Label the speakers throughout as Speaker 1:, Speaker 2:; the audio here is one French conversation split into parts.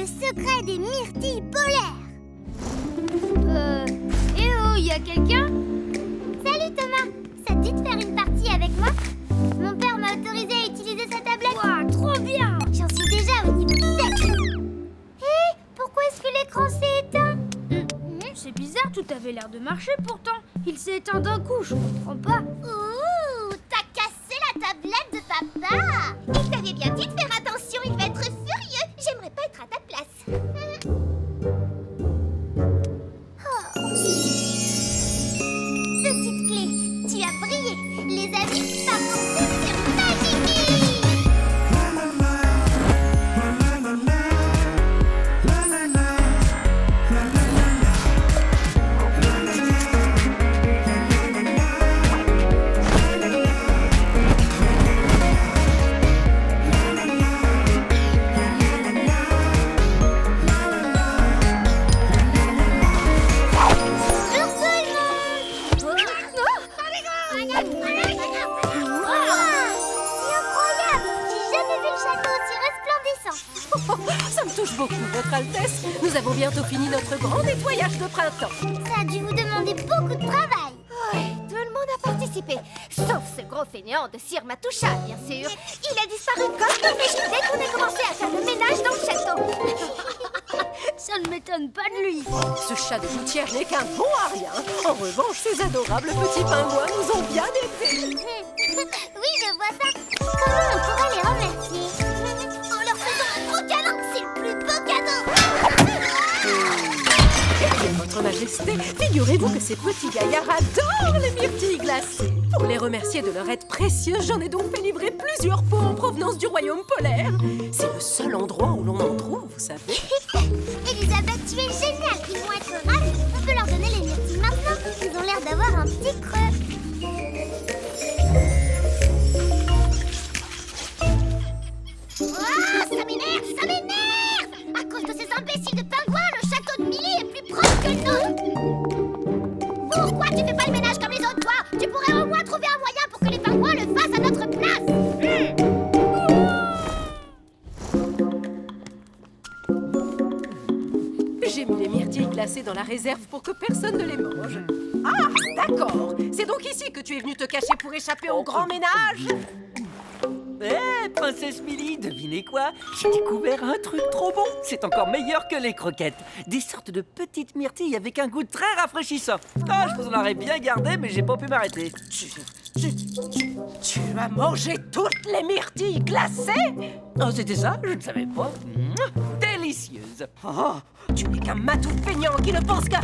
Speaker 1: Le secret des myrtilles polaires.
Speaker 2: Eh oh, y a quelqu'un?
Speaker 1: Salut Thomas, ça te dit de faire une partie avec moi? Mon père m'a autorisé à utiliser sa tablette.
Speaker 2: Ouah, trop bien!
Speaker 1: J'en suis déjà au niveau 7. Hé, pourquoi est-ce que l'écran s'est éteint?
Speaker 2: C'est bizarre, tout avait l'air de marcher pourtant. Il s'est éteint d'un coup, je comprends pas.
Speaker 1: Ouh, t'as cassé la tablette de papa. Il t'avait bien dit de faire attention, il va être furieux. J'aimerais pas être à ta place. Oh. Petite clé, tu as brillé. Les amis, par contre, c'est magique.
Speaker 3: Ça me touche beaucoup, Votre Altesse. Nous avons bientôt fini notre grand nettoyage de printemps.
Speaker 1: Ça a dû vous demander beaucoup de travail.
Speaker 4: Ouais, tout le monde a participé, sauf ce gros fainéant de Sir Matoucha, bien sûr. Il a disparu comme de dès qu'on a commencé à faire le ménage dans le château.
Speaker 2: Ça ne m'étonne pas de lui.
Speaker 3: Ce chat de gouttière n'est qu'un bon à rien. En revanche, ces adorables petits pingouins nous ont bien aidés.
Speaker 1: Oui, je vois ça. Comment on pourrait les remercier? En leur faisant un gros câlin, c'est le plus beau cadeau.
Speaker 3: Votre Majesté, figurez-vous que ces petits gaillards adorent les myrtilles glacées. Pour les remercier de leur aide précieuse, j'en ai donc fait livrer plusieurs pots en provenance du royaume polaire. C'est le seul endroit où l'on en trouve, vous savez.
Speaker 1: Elisabeth, tu es géniale. Ils vont être ravis. On peut leur donner les myrtilles maintenant. Ils ont l'air d'avoir un petit creux. Ah, ça m'énerve, ça m'énerve! À cause de ces imbéciles de pingouins, le château de Millie est plus proche que le nôtre. Pourquoi tu fais pas le ménage comme les autres, toi? Tu pourrais au moins trouver un moyen pour que les pingouins le fassent à notre place.
Speaker 3: J'ai mis les myrtilles glacées dans la réserve pour que personne ne les mange. Ah, d'accord. C'est donc ici que tu es venue te cacher pour échapper au grand ménage?
Speaker 5: Hé, princesse Millie, devinez quoi? J'ai découvert un truc trop bon. C'est encore meilleur que les croquettes. Des sortes de petites myrtilles avec un goût très rafraîchissant. Ah, je vous en aurais bien gardé, mais j'ai pas pu m'arrêter.
Speaker 3: Tu as mangé toutes les myrtilles glacées?
Speaker 5: Oh, c'était ça? Je ne savais pas. Délicieuse.
Speaker 3: Oh, tu n'es qu'un matou feignant qui ne pense qu'à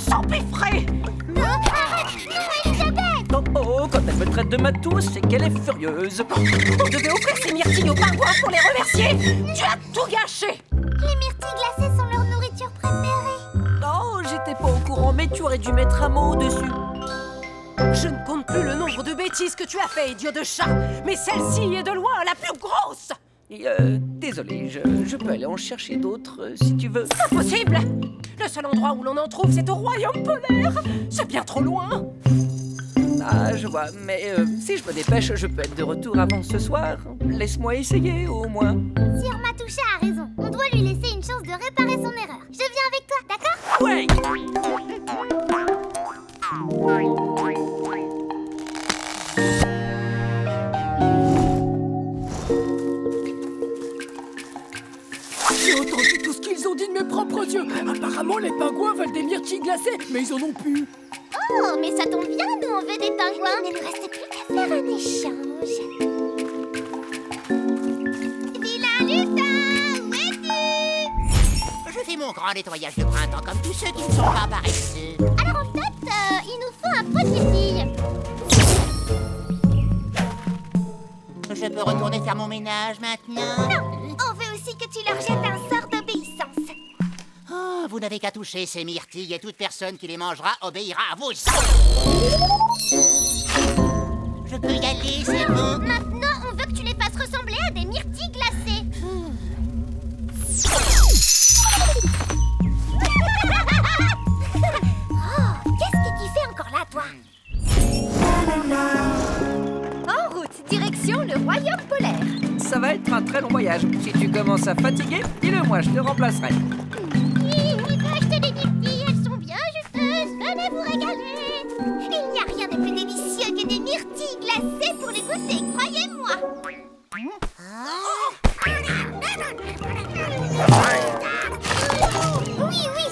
Speaker 3: s'empiffrer.
Speaker 1: Non, arrête! Non, Elisabeth!
Speaker 5: Oh, quand elle me traite de matou, c'est qu'elle est furieuse.
Speaker 3: On devait offrir ces myrtilles aux pingouins pour les remercier. Tu as tout gâché.
Speaker 1: Les myrtilles glacées sont leur nourriture préférée.
Speaker 5: Oh, j'étais pas au courant, mais tu aurais dû mettre un mot dessus.
Speaker 3: Je ne compte plus le nombre de bêtises que tu as fait, idiot de chat. Mais celle-ci est de loin la plus grosse.
Speaker 5: Désolé, je peux aller en chercher d'autres si tu veux.
Speaker 3: Impossible. Le seul endroit où l'on en trouve, c'est au royaume polaire. C'est bien trop loin.
Speaker 5: Ah, je vois, mais si je me dépêche, je peux être de retour avant ce soir. Laisse-moi essayer, au moins.
Speaker 1: Sir Matoucha a raison. On doit lui laisser une chance de réparer son erreur. Je viens avec toi, d'accord?
Speaker 5: Ouais.
Speaker 6: J'ai entendu tout ce qu'ils ont dit de mes propres yeux. Apparemment, les pingouins veulent des myrtilles glacées, mais ils en ont plus.
Speaker 1: Oh, mais ça tombe bien, nous on veut des pingouins. Il ne nous reste plus qu'à faire un échange. Vilain lutin, où es-tu?
Speaker 7: Je fais mon grand nettoyage de printemps comme tous ceux qui ne sont pas paresseux.
Speaker 1: Alors en fait, il nous faut un pot de myrtilles.
Speaker 7: Je peux retourner faire mon ménage maintenant?
Speaker 1: Non, on veut aussi que tu leur jettes un sort d'obéissance.
Speaker 7: Oh, vous n'avez qu'à toucher ces myrtilles et toute personne qui les mangera obéira à vous. Je peux y aller, c'est bon.
Speaker 1: Maintenant, on veut que tu les fasses ressembler à des myrtilles glacées. Oh, qu'est-ce que tu fais encore là, toi?
Speaker 4: En route, direction le royaume polaire.
Speaker 5: Ça va être être un très long voyage. Si tu commences à fatiguer, dis-le-moi, je te remplacerai.
Speaker 1: Il faut acheter des myrtilles, elles sont bien juteuses. Venez vous régaler. Il n'y a rien de plus délicieux que des myrtilles glacées pour les goûter, croyez-moi. Oui,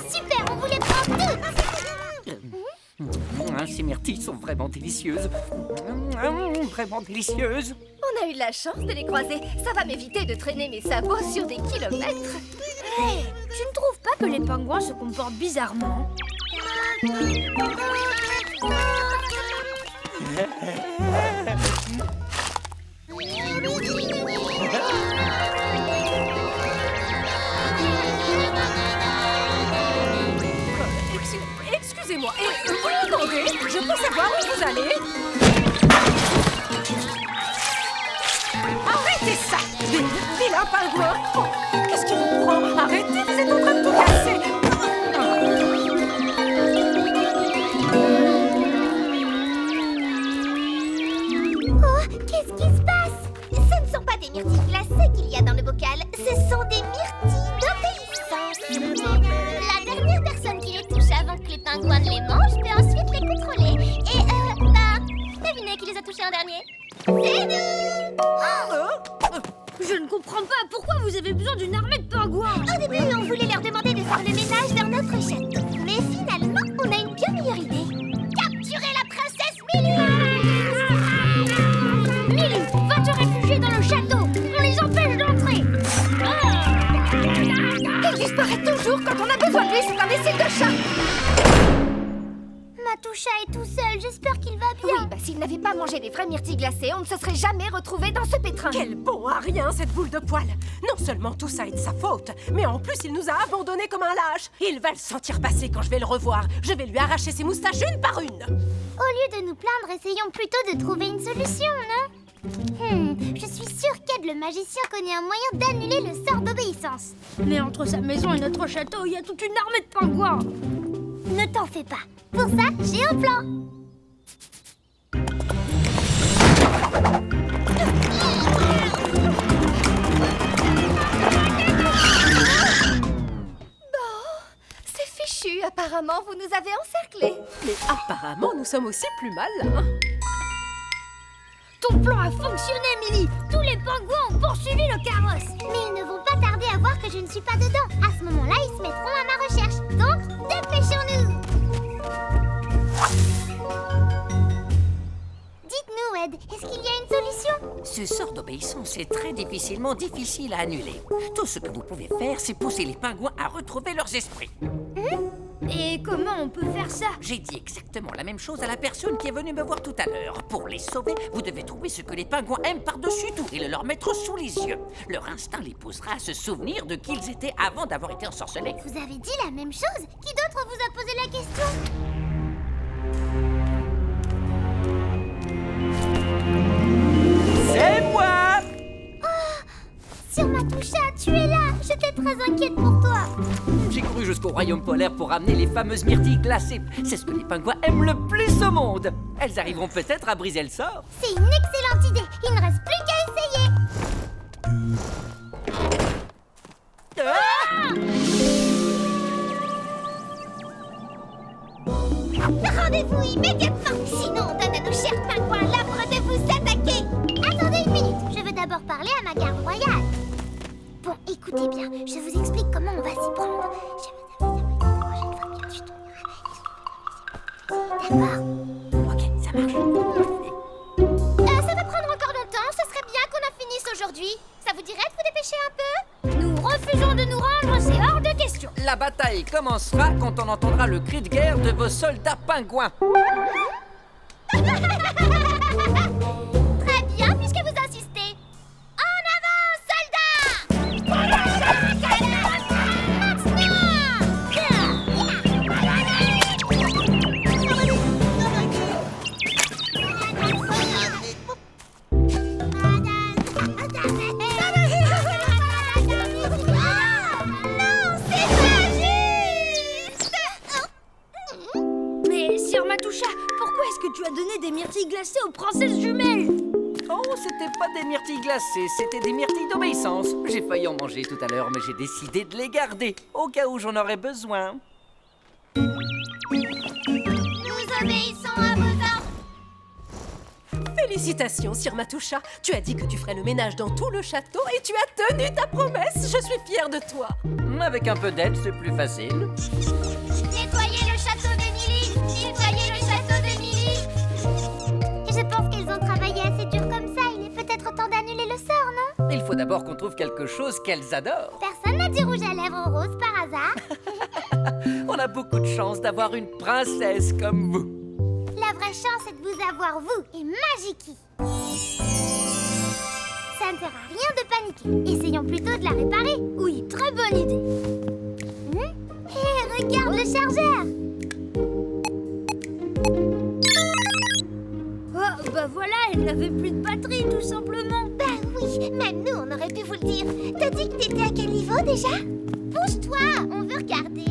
Speaker 1: super, on voulait prendre toutes.
Speaker 5: Ces myrtilles sont vraiment délicieuses. Vraiment délicieuses.
Speaker 4: On a eu la chance de les croiser. Ça va m'éviter de traîner mes sabots sur des kilomètres.
Speaker 2: Hey, tu ne trouves pas que les pingouins se comportent bizarrement?
Speaker 3: Excusez-moi, et vous m'entendez? Je peux savoir où vous allez? Arrêtez ça! Vilain pingouin! Oh, qu'est-ce qui vous prend? Arrêtez, vous êtes en train de tout casser!
Speaker 1: Oh, qu'est-ce qui se passe? Ce ne sont pas des myrtilles glacées qu'il y a dans le bocal, ce sont des myrtilles d'obéissance. La dernière personne qui les touche avant que les pingouins ne les mangent peut ensuite les contrôler. Et devinez qui les a touchés en dernier? C'est nous!
Speaker 2: Je ne comprends pas, pourquoi vous avez besoin d'une armée de pingouins?
Speaker 1: Au début, on voulait leur demander de faire le ménage dans notre château. Mais finalement, on a une bien meilleure idée. Capturer la princesse Millie!
Speaker 2: Millie, va te réfugier dans le château. On les empêche d'entrer.
Speaker 4: Il disparaît toujours quand on a besoin de lui, c'est un imbécile de chat!
Speaker 1: Matoucha est tout seul, j'espère qu'il va bien.
Speaker 4: Oui, s'il n'avait pas mangé des vraies myrtilles glacées, on ne se serait jamais retrouvé dans ce pétrin.
Speaker 3: Quel bon à rien, cette boule de poil! Non seulement tout ça est de sa faute, mais en plus il nous a abandonnés comme un lâche. Il va le sentir passer quand je vais le revoir. Je vais lui arracher ses moustaches une par une.
Speaker 1: Au lieu de nous plaindre, essayons plutôt de trouver une solution, non? Je suis sûre qu'Ed le magicien connaît un moyen d'annuler le sort d'obéissance.
Speaker 2: Mais entre sa maison et notre château, il y a toute une armée de pingouins.
Speaker 1: Ne t'en fais pas. Pour ça, j'ai un plan.
Speaker 4: C'est fichu, apparemment vous nous avez encerclés.
Speaker 3: Mais apparemment, nous sommes aussi plus malins.
Speaker 2: Ton plan a fonctionné, Millie. Tous les pingouins ont poursuivi le carrosse.
Speaker 1: Mais ils ne vont pas tarder à voir que je ne suis pas dedans. À ce moment-là, ils se mettront à ma recherche. Donc, dépêchons-nous. Dites-nous, Ed, est-ce qu'il y a une solution?
Speaker 5: Ce sort d'obéissance est très difficile à annuler. Tout ce que vous pouvez faire, c'est pousser les pingouins à retrouver leurs esprits.
Speaker 2: Et comment on peut faire ça?
Speaker 5: J'ai dit exactement la même chose à la personne qui est venue me voir tout à l'heure. Pour les sauver, vous devez trouver ce que les pingouins aiment par-dessus tout et le leur mettre sous les yeux. Leur instinct les poussera à se souvenir de qui ils étaient avant d'avoir été ensorcelés.
Speaker 1: Vous avez dit la même chose? Qui d'autre vous a posé la question?
Speaker 5: C'est moi!
Speaker 1: Sur Matoucha, tu es là. J'étais très inquiète pour toi.
Speaker 5: J'ai couru jusqu'au royaume polaire pour ramener les fameuses myrtilles glacées. C'est ce que les pingouins aiment le plus au monde. Elles arriveront peut-être à briser le sort.
Speaker 1: C'est une excellente idée. Il ne reste plus qu'à essayer. Rendez-vous immédiatement. Sinon, on donne à nos chers pingouins l'ordre de vous attaquer. Attendez une minute. Je veux d'abord parler à ma garde royale. Bon, écoutez bien. Je vous explique comment on va s'y prendre. D'accord.
Speaker 5: Ok, ça marche.
Speaker 1: Ça va prendre encore longtemps. Ce serait bien qu'on en finisse aujourd'hui. Ça vous dirait de vous dépêcher un peu?
Speaker 2: Nous refusons de nous rendre, c'est hors de question.
Speaker 5: La bataille commencera quand on entendra le cri de guerre de vos soldats pingouins.
Speaker 1: Très bien, puisque vous insistez. En avant, soldats! Non, c'est pas juste!
Speaker 2: Mais Sir Matoucha, pourquoi
Speaker 5: c'était pas des myrtilles glacées, c'était des myrtilles d'obéissance. J'ai failli en manger tout à l'heure, mais j'ai décidé de les garder, au cas où j'en aurais besoin.
Speaker 1: Nous obéissons à vos ordres.
Speaker 3: Félicitations, Sir Matoucha. Tu as dit que tu ferais le ménage dans tout le château et tu as tenu ta promesse. Je suis fière de toi.
Speaker 5: Avec un peu d'aide, c'est plus facile.
Speaker 1: Nettoyez le château de Milly. Nettoyez le château de Milly. Je pense qu'elles ont travaillé assez dur comme ça. Il est peut-être temps d'annuler le sort, non?
Speaker 5: Il faut d'abord qu'on trouve quelque chose qu'elles adorent.
Speaker 1: Personne n'a du rouge à lèvres rose par hasard.
Speaker 5: On a beaucoup de chance d'avoir une princesse comme vous.
Speaker 1: La vraie chance est de vous avoir, vous, et Magiki. Ça ne sert à rien de paniquer. Essayons plutôt de la réparer.
Speaker 2: Oui, très bonne idée.
Speaker 1: Hé, regarde le chargeur.
Speaker 2: Oh, bah voilà, elle n'avait plus de batterie, tout simplement.
Speaker 1: Ben oui, même nous, on aurait pu vous le dire. T'as dit que t'étais à quel niveau déjà? Bouge-toi, on veut regarder.